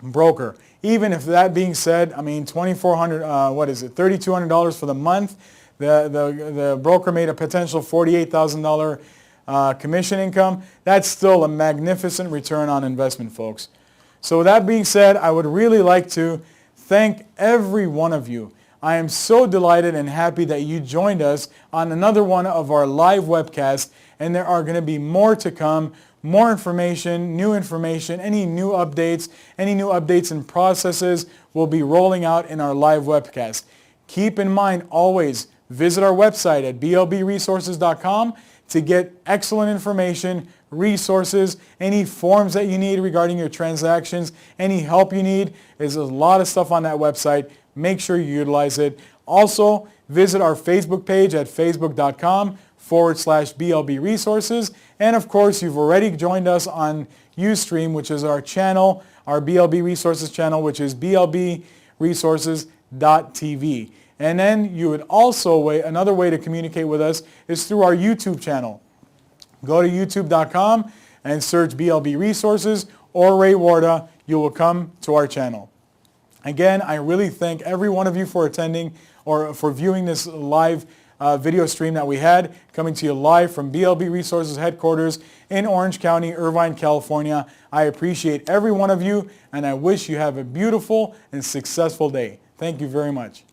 broker. Even if that being said, I mean, $3,200 for the month. The broker made a potential $48,000 commission income. That's still a magnificent return on investment, folks. So with that being said, I would really like to thank every one of you. I am so delighted and happy that you joined us on another one of our live webcasts, and there are going to be more to come, more information, any new updates and processes will be rolling out in our live webcast. Keep in mind, always visit our website at blbresources.com to get excellent information, resources, any forms that you need regarding your transactions, any help you need. There's a lot of stuff on that website. Make sure you utilize it. Also, visit our Facebook page at facebook.com/BLB Resources. And of course, you've already joined us on Ustream, which is our channel, our BLB Resources channel, which is blbresources.tv. And then you would also, another way to communicate with us is through our YouTube channel. Go to youtube.com and search BLB Resources or Ray Warda. You will come to our channel. Again, I really thank every one of you for attending or for viewing this live video stream that we had, coming to you live from BLB Resources headquarters in Orange County, Irvine, California. I appreciate every one of you, and I wish you have a beautiful and successful day. Thank you very much.